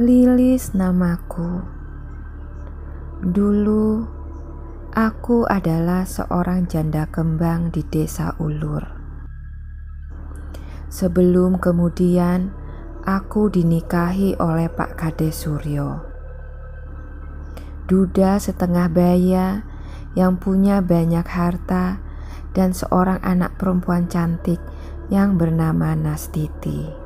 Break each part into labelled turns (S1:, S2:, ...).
S1: Lilis namaku. Dulu, aku adalah seorang janda kembang di desa Ulur. Sebelum kemudian aku dinikahi oleh Pak Kades Suryo, duda setengah baya yang punya banyak harta dan seorang anak perempuan cantik yang bernama Nastiti.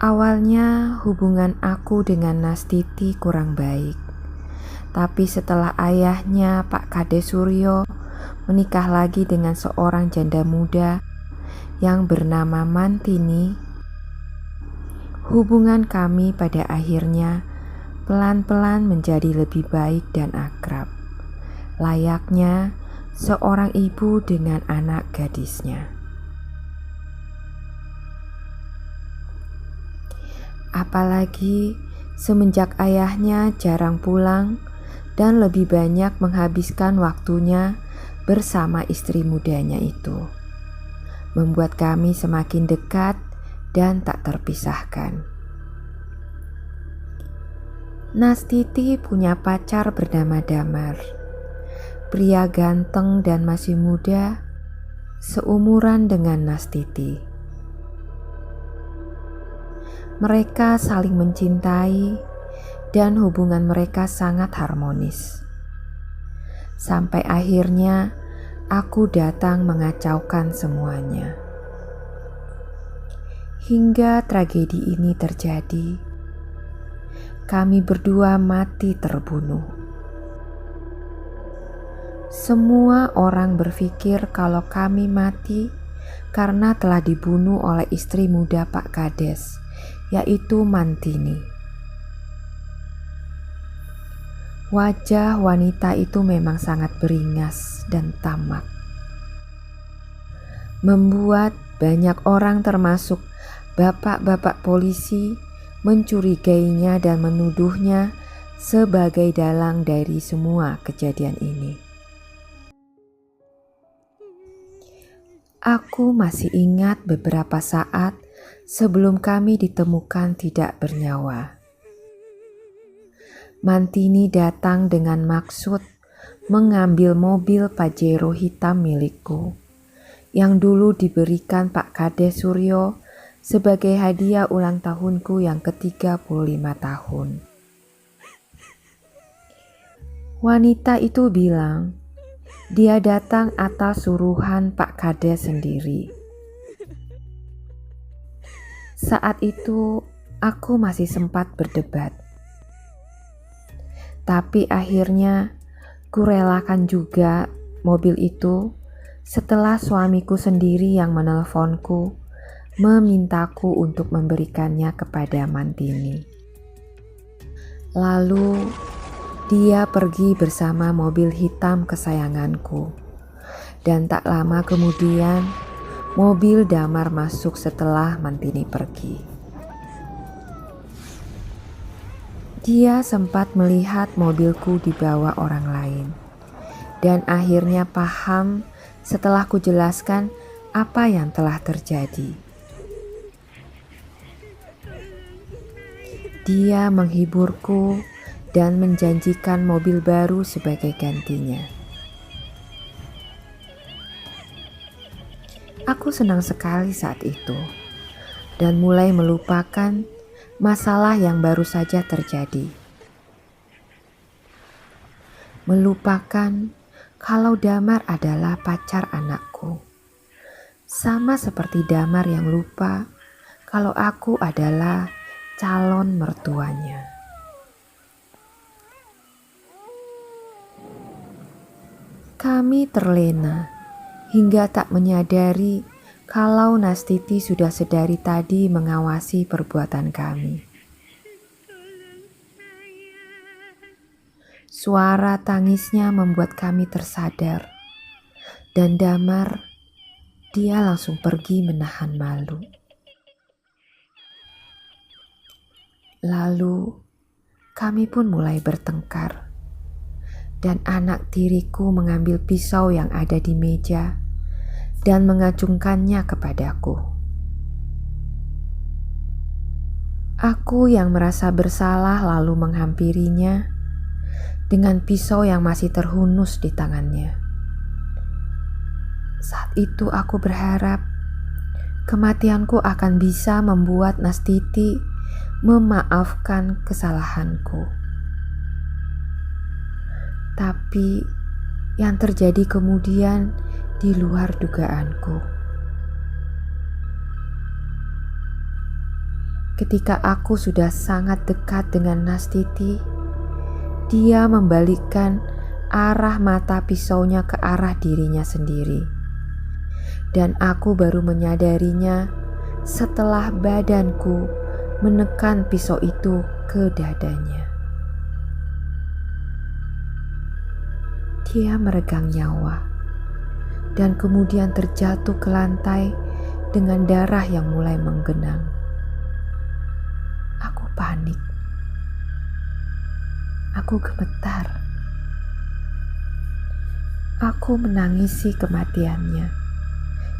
S1: Awalnya hubungan aku dengan Nastiti kurang baik, tapi setelah ayahnya Pak Kades Suryo menikah lagi dengan seorang janda muda yang bernama Mantini, hubungan kami pada akhirnya pelan-pelan menjadi lebih baik dan akrab, layaknya seorang ibu dengan anak gadisnya. Apalagi semenjak ayahnya jarang pulang dan lebih banyak menghabiskan waktunya bersama istri mudanya itu, membuat kami semakin dekat dan tak terpisahkan. Nastiti punya pacar bernama Damar, pria ganteng dan masih muda, seumuran dengan Nastiti. Mereka saling mencintai dan hubungan mereka sangat harmonis. Sampai akhirnya aku datang mengacaukan semuanya. Hingga tragedi ini terjadi, kami berdua mati terbunuh. Semua orang berpikir kalau kami mati karena telah dibunuh oleh istri muda Pak Kades, yaitu Mantini. Wajah wanita itu memang sangat beringas dan tamak, membuat banyak orang termasuk bapak-bapak polisi mencurigainya dan menuduhnya sebagai dalang dari semua kejadian ini. Aku masih ingat beberapa saat sebelum kami ditemukan tidak bernyawa. Mantini datang dengan maksud mengambil mobil Pajero hitam milikku yang dulu diberikan Pak Kades Suryo sebagai hadiah ulang tahunku yang ke-35 tahun. Wanita itu bilang dia datang atas suruhan Pak Kades sendiri. Saat itu aku masih sempat berdebat. Tapi akhirnya kurelakan juga mobil itu setelah suamiku sendiri yang menelponku memintaku untuk memberikannya kepada Mantini. Lalu dia pergi bersama mobil hitam kesayanganku. Dan tak lama kemudian mobil Damar masuk setelah Mantini pergi. Dia sempat melihat mobilku dibawa orang lain dan akhirnya paham setelah kujelaskan apa yang telah terjadi. Dia menghiburku dan menjanjikan mobil baru sebagai gantinya. Aku senang sekali saat itu dan mulai melupakan masalah yang baru saja terjadi. Melupakan kalau Damar adalah pacar anakku. Sama seperti Damar yang lupa kalau aku adalah calon mertuanya. Kami terlena hingga tak menyadari kalau Nastiti sudah sedari tadi mengawasi perbuatan kami. Suara tangisnya membuat kami tersadar, dan Damar, dia langsung pergi menahan malu. Lalu kami pun mulai bertengkar, dan anak tiriku mengambil pisau yang ada di meja dan mengacungkannya kepadaku. Aku yang merasa bersalah lalu menghampirinya dengan pisau yang masih terhunus di tangannya. Saat itu aku berharap kematianku akan bisa membuat Nastiti memaafkan kesalahanku. Tapi yang terjadi kemudian di luar dugaanku. Ketika aku sudah sangat dekat dengan Nastiti, dia membalikkan arah mata pisaunya ke arah dirinya sendiri. Dan aku baru menyadarinya setelah badanku menekan pisau itu ke dadanya. Dia meregang nyawa dan kemudian terjatuh ke lantai dengan darah yang mulai menggenang. Aku panik. Aku gemetar. Aku menangisi kematiannya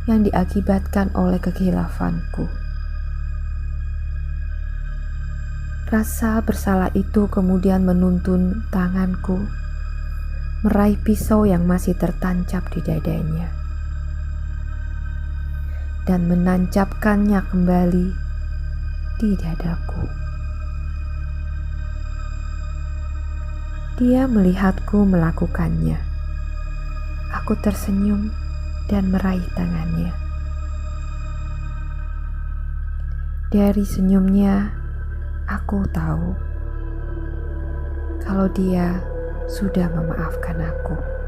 S1: yang diakibatkan oleh kekhilaafanku. Rasa bersalah itu kemudian menuntun tanganku meraih pisau yang masih tertancap di dadanya dan menancapkannya kembali di dadaku. Dia melihatku melakukannya. Aku tersenyum dan meraih tangannya. Dari senyumnya, aku tahu kalau dia sudah memaafkan aku.